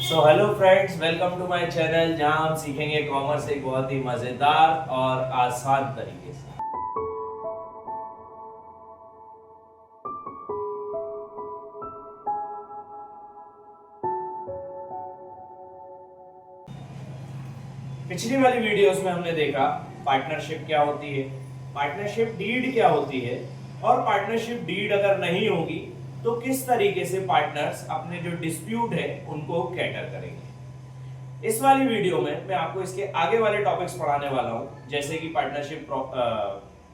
So hello friends, welcome to my channel जहां हम सीखेंगे कॉमर्स एक बहुत ही मजेदार और आसान तरीके से। पिछली वाली वीडियोस में हमने देखा पार्टनरशिप क्या होती है, पार्टनरशिप डीड क्या होती है और पार्टनरशिप डीड अगर नहीं होगी तो किस तरीके से पार्टनर्स अपने जो डिस्प्यूट है उनको कैटर करेंगे। इस वाली वीडियो में मैं आपको इसके आगे वाले टॉपिक्स पढ़ाने वाला हूं, जैसे कि पार्टनरशिप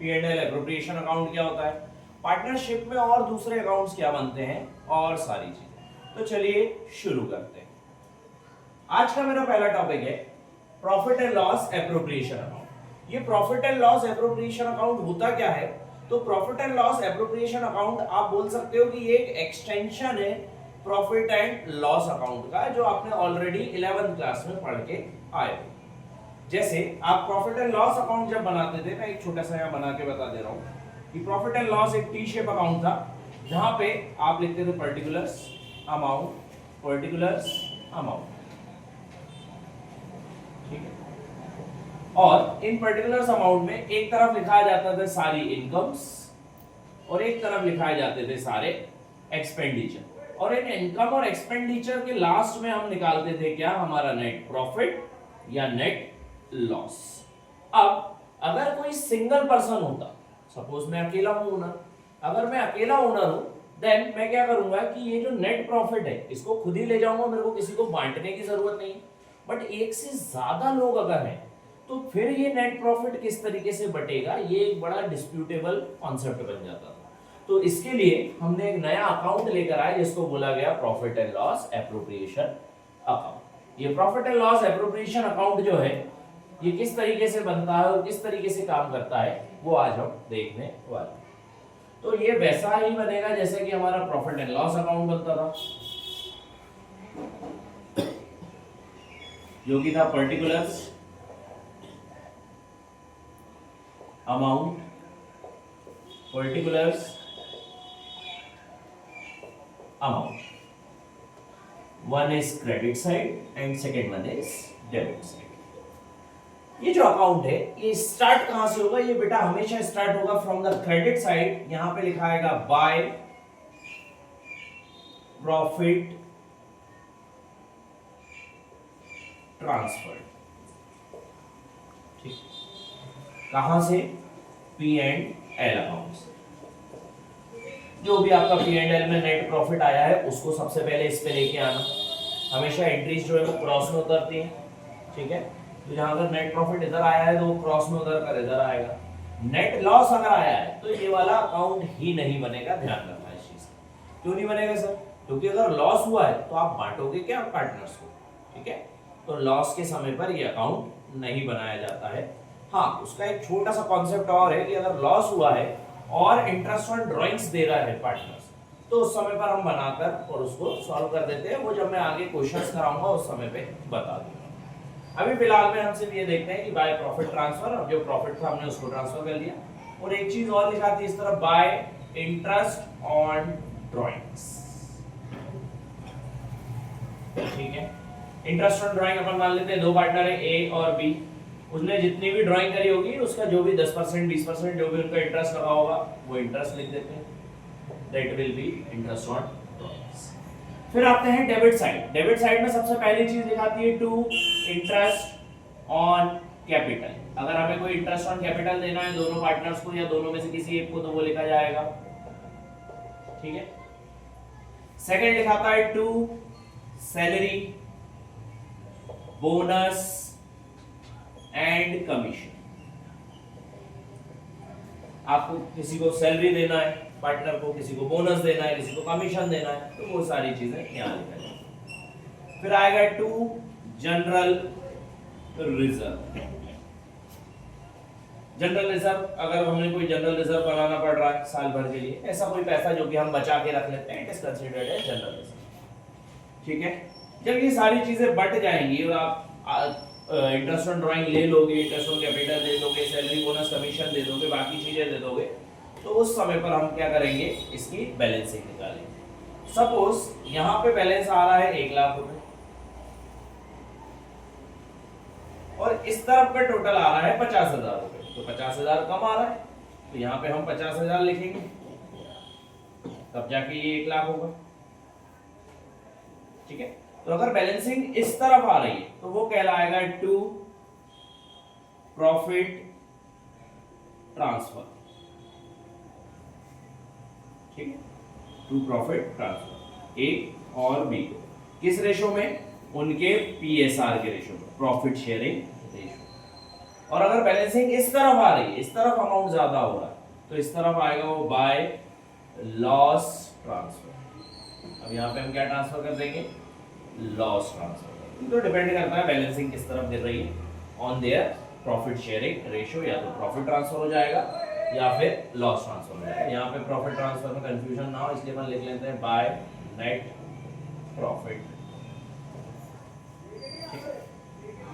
P&L एप्रोप्रिएशन अकाउंट क्या होता है, पार्टनरशिप में और दूसरे अकाउंट्स क्या बनते हैं और सारी चीजें। तो चलिए शुरू करते हैं। आज का मेरा पहला टॉपिक है profit and loss appropriation account. ये profit and loss appropriation account होता क्या है? तो profit and loss appropriation account आप बोल सकते हो कि ये एक एक्सटेंशन है प्रॉफिट एंड लॉस अकाउंट का, जो आपने ऑलरेडी 11th क्लास में पढ़ के आए हो। जैसे आप प्रॉफिट एंड लॉस अकाउंट जब बनाते थे, मैं एक छोटा सा यहाँ बना के बता दे रहा हूँ कि प्रॉफिट एंड लॉस एक टी शेप अकाउंट था, जहां पे आप लिखते थे पर्टिकुलर्स अमाउंट, पर्टिकुलर्स अमाउंट, ठीक है। और इन पर्टिकुलर्स अमाउंट में एक तरफ लिखा जाता था सारी इनकम्स और एक तरफ लिखाए जाते थे सारे एक्सपेंडिचर, और इन इनकम और एक्सपेंडिचर के लास्ट में हम निकालते थे क्या? हमारा नेट प्रॉफिट या नेट लॉस। अब अगर कोई सिंगल पर्सन होता, सपोज मैं अकेला हूं ओनर, अगर मैं अकेला ओनर हूं देन मैं क्या करूंगा कि ये जो नेट प्रॉफिट है इसको खुद ही ले जाऊंगा, मेरे को किसी को बांटने की जरूरत नहीं। बट एक से ज्यादा लोग अगर हैं तो फिर ये नेट प्रॉफिट किस तरीके से बटेगा, ये एक बड़ा डिस्प्यूटेबल कॉन्सेप्ट बन जाता था। तो इसके लिए हमने एक नया अकाउंट लेकर आए जिसको बोला गया profit and loss appropriation account. ये profit and loss appropriation account जो है ये किस तरीके से बनता है और किस तरीके से काम करता है वो आज हम देखने वाले हैं। तो ये वैसा ही बनेगा जैसे कि हमारा प्रॉफिट एंड लॉस अकाउंट बनता था, जो कि था particulars amount, particulars amount. One is credit side and second one is debit side. ये जो अकाउंट है ये स्टार्ट कहां से होगा? ये बेटा हमेशा स्टार्ट होगा फ्रॉम द क्रेडिट साइड। यहां पे लिखा आएगा बाय प्रॉफिट ट्रांसफर, ठीक। कहां से? P&L अकाउंट से। जो भी आपका P&L में नेट प्रॉफिट आया है उसको सबसे पहले इस पे लेके आना। हमेशा एंट्रीज जो है वो क्रॉस में उतरती है, ठीक है। तो जहां अगर नेट प्रॉफिट इधर आया है तो वो क्रॉस में उतर कर इधर आएगा। नेट लॉस अगर आया है तो ये वाला अकाउंट ही नहीं बनेगा, ध्यान रखना इस चीज का। क्यों नहीं बनेगा सर? क्योंकि अगर लॉस हुआ है तो आप बांटोगे क्या पार्टनर्स को, ठीक है। तो लॉस के समय पर ये अकाउंट नहीं बनाया जाता है। हाँ, उसका एक छोटा सा कॉन्सेप्ट और है कि अगर लॉस हुआ है और इंटरेस्ट ऑन ड्राइंग्स दे रहा है पार्टनर्स, तो उस समय पर हम बनाकर और उसको सॉल्व कर देते हैं। वो जब मैं आगे क्वेश्चंस कराऊंगा उस समय पे बता दूंगा। अभी फिलहाल में हम सिर्फ ये देखते हैं कि बाय प्रॉफिट ट्रांसफर, अब जो प्रॉफिट था हमने उसको ट्रांसफर कर लिया। और एक चीज और लिखा थी इस तरफ, बाय इंटरेस्ट ऑन ड्राइंग्स, ठीक है। इंटरेस्ट ऑन ड्राइंग अपन मान लेते हैं दो पार्टनर है ए और बी, उसने जितनी भी ड्राइंग करी होगी उसका जो भी 10% 20% जो भी उनका इंटरेस्ट लगा होगा वो इंटरेस्ट लिख देते हैं, that will be interest on drawings. फिर आते हैं डेबिट साइड। डेबिट साइड में सबसे पहली चीज दिखाती है टू इंटरेस्ट ऑन कैपिटल। अगर हमें कोई इंटरेस्ट ऑन कैपिटल देना है दोनों पार्टनर्स को या दोनों में से किसी एक को तो वो लिखा जाएगा, ठीक है। सेकंड लिखाता है to salary, bonus and commission. आपको किसी को सैलरी देना है पार्टनर को, किसी को बोनस देना है, किसी को कमीशन देना है, तो वो सारी चीजें यहां लिखा जाएगा। फिर आएगा to general reserve. General reserve, अगर हमने कोई जनरल रिजर्व बनाना पड़ रहा है साल भर के लिए, ऐसा कोई पैसा जो कि हम बचा के रख लेते हैं, it is considered as general reserve, ठीक है। जब ये सारी चीजें बट जाएंगी और आप इंटरेस्ट ऑन ड्राइंग ले लोगे, इंटरेस्ट ऑन कैपिटल दे दोगे, सैलरी बोनस कमीशन दे दोगे, बाकी चीजें दे दोगे, तो उस समय पर हम क्या करेंगे? इसकी बैलेंसिंग निकालेंगे। सपोज यहाँ पे बैलेंस आ रहा है 1 लाख रुपए, और इस तरफ का टोटल आ रहा है 50,000 रुपए, तो 50,000 कम आ रहा है, तो यहाँ पे हम 50,000 लिखेंगे, तब जाके ये 1 लाख होगा। ठीक है, तो अगर बैलेंसिंग इस तरफ आ रही है तो वो कहलाएगा टू प्रॉफिट ट्रांसफर। ठीक है, टू प्रॉफिट ट्रांसफर, ए और बी को किस रेशो में, उनके पीएसआर के रेशो में, प्रॉफिट शेयरिंग रेशो। और अगर बैलेंसिंग इस तरफ आ रही है, इस तरफ अमाउंट ज्यादा हो रहा है, तो इस तरफ आएगा वो बाय लॉस ट्रांसफर। अब यहाँ पे हम क्या ट्रांसफर कर देंगे, लॉस ट्रांसफर। तो डिपेंड करता है बैलेंसिंग किस तरफ गिर रही है on their profit sharing ratio, या तो प्रॉफिट ट्रांसफर हो जाएगा या फिर लॉस ट्रांसफर हो जाएगा। यहाँ पे प्रॉफिट ट्रांसफर में कंफ्यूजन ना हो इसलिए हम लिख लेते हैं बाय नेट प्रॉफिट।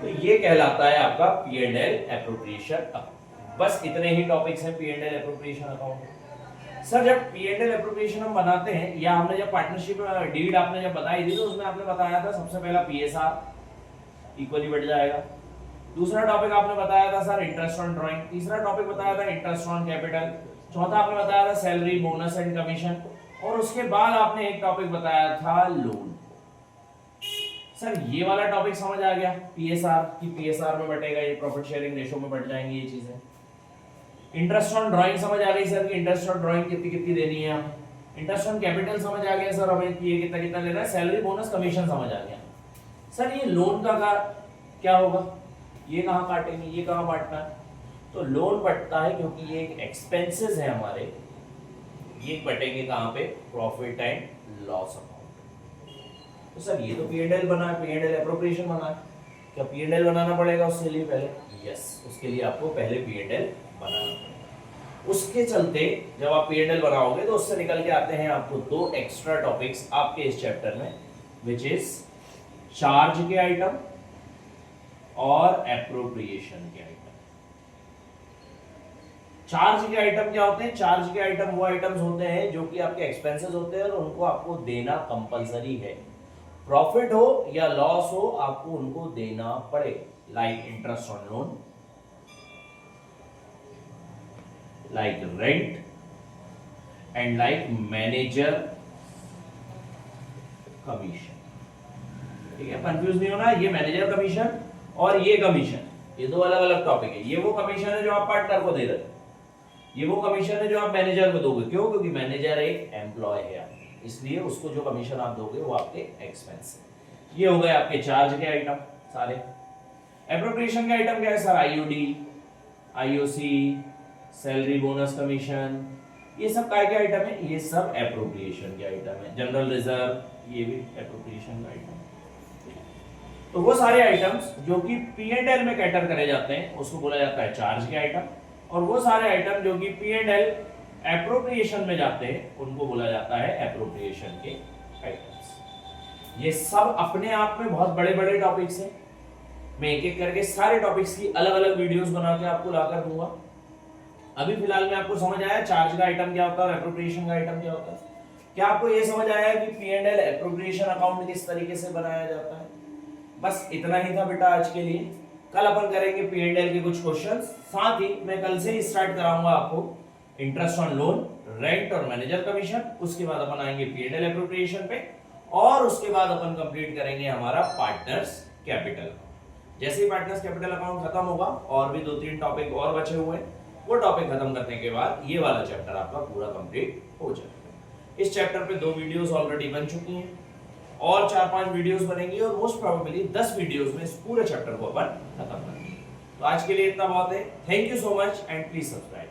तो ये कहलाता है आपका P&L एप्रोप्रिएशन अकाउंट। बस इतने ही टॉपिक्स हैं P&L एप्रोप्रिएशन अकाउंट। सर जब P&L एप्रोप्रिएशन हम बनाते हैं, या हमने जब पार्टनरशिप डीड आपने जब बताई थी, तो उसमें आपने बताया था सबसे पहला PSR इक्वली बढ़ जाएगा। दूसरा टॉपिक आपने बताया था सर इंटरेस्ट ऑन ड्राइंग। तीसरा टॉपिक बताया था इंटरेस्ट ऑन कैपिटल। चौथा आपने बताया था सैलरी, बोनस एंड कमीशन। और उसके बाद आपने एक टॉपिक बताया था लोन। सर ये वाला टॉपिक समझ आ गया, पीएसआर की पीएसआर में बटेगा, ये प्रॉफिट शेयरिंग रेशो में बढ़ जाएंगे ये चीजें। इंटरेस्ट ऑन ड्राइंग समझ आ गई सर कि इंटरेस्ट ऑन ड्राइंग कितनी कितनी देनी है। इंटरेस्ट ऑन कैपिटल समझ आ गया सर हमें कि ये कितना कितना लेना है। सैलरी, बोनस, कमीशन समझ आ गया। सर ये लोन का क्या होगा, ये कहाँ काटेंगे, ये कहाँ बांटना है। तो लोन बढ़ता है क्योंकि ये एक एक्सपेंसेस है हमारे, ये बटेंगे कहाँ पे, प्रॉफिट एंड लॉस अकाउंट। तो सर ये तो P&L बना है, P&L एप्रोप्रिएशन बना है, क्या P&L बनाना पड़ेगा उसके लिए पहले? यस, उसके लिए आपको पहले P&L बनाना पड़ेगा। उसके चलते जब आप P&L बनाओगे तो उससे निकल के आते हैं आपको दो एक्स्ट्रा टॉपिक्स आपके इस चैप्टर में, विच इज चार्ज के आइटम और एप्रोप्रिएशन के आइटम। चार्ज के आइटम क्या होते हैं? चार्ज के आइटम वो आइटम्स होते हैं जो कि आपके एक्सपेंसेस होते हैं और उनको आपको देना कंपलसरी है। प्रॉफिट हो या लॉस हो आपको उनको देना पड़ेगा, like interest on loan, like rent and like manager commission. ठीक है, कंफ्यूज नहीं होना, ये मैनेजर कमीशन और ये कमीशन, ये दो अलग अलग टॉपिक है। ये वो कमीशन है जो आप पार्टनर को दे रहे हैं, ये वो कमीशन है जो आप मैनेजर को दोगे। क्यों? क्योंकि मैनेजर एक एम्प्लॉय है, इसलिए उसको जो कमीशन आप दोगे वो आपके एक्सपेंस है। ये हो गए आपके चार्ज के आइटम सारे। एप्रोप्रिएशन के आइटम क्या है sir? IOD, IOC, salary, bonus, commission, ये सब काय के आइटम है? ये सब एप्रोप्रिएशन के आइटम है। जनरल रिजर्व, ये भी एप्रोप्रिएशन का आइटम। तो वो सारे आइटम्स जो कि P&L में कैटर करे जाते हैं उसको बोला जाता है चार्ज के आइटम, और वो सारे आइटम जो कि P&L एप्रोप्रिएशन में जाते हैं उनको बोला जाता है एप्रोप्रिएशन के आइटम्स। ये सब अपने आप में बहुत बड़े बड़े टॉपिक्स हैं। मैं एक एक करके सारे टॉपिक्स की अलग अलग वीडियोस बना के आपको लाकर दूंगा। अभी फिलहाल में आपको समझ आया चार्ज का आइटम क्या होता है और एप्रोप्रिएशन का आइटम क्या होता है? क्या आपको ये समझ आया कि P&L एप्रोप्रिएशन अकाउंट किस तरीके से बनाया जाता है? बस इतना ही था बेटा आज के लिए। कल अपन करेंगे P&L के कुछ क्वेश्चंस, साथ ही मैं कल से ही स्टार्ट कराऊंगा आपको इंटरेस्ट ऑन लोन, रेंट और मैनेजर कमीशन। उसके बाद अपन आएंगे P&L एप्रोप्रिएशन पे, और उसके बाद अपन कंप्लीट करेंगे हमारा पार्टनर्स कैपिटल। जैसे ही पार्टनर्स कैपिटल अकाउंट खत्म होगा और भी 2-3 टॉपिक और बचे हुए हैं, वो टॉपिक खत्म करने के बाद ये वाला चैप्टर आपका पूरा कंप्लीट हो जाएगा। इस चैप्टर पे 2 वीडियोस ऑलरेडी बन चुकी हैं और 4-5 वीडियोस बनेंगी, और मोस्ट प्रोबेबली 10 वीडियोस में इस पूरे चैप्टर को अपन खत्म करेंगे। तो आज के लिए इतना बहुत है। Thank you so much and please subscribe.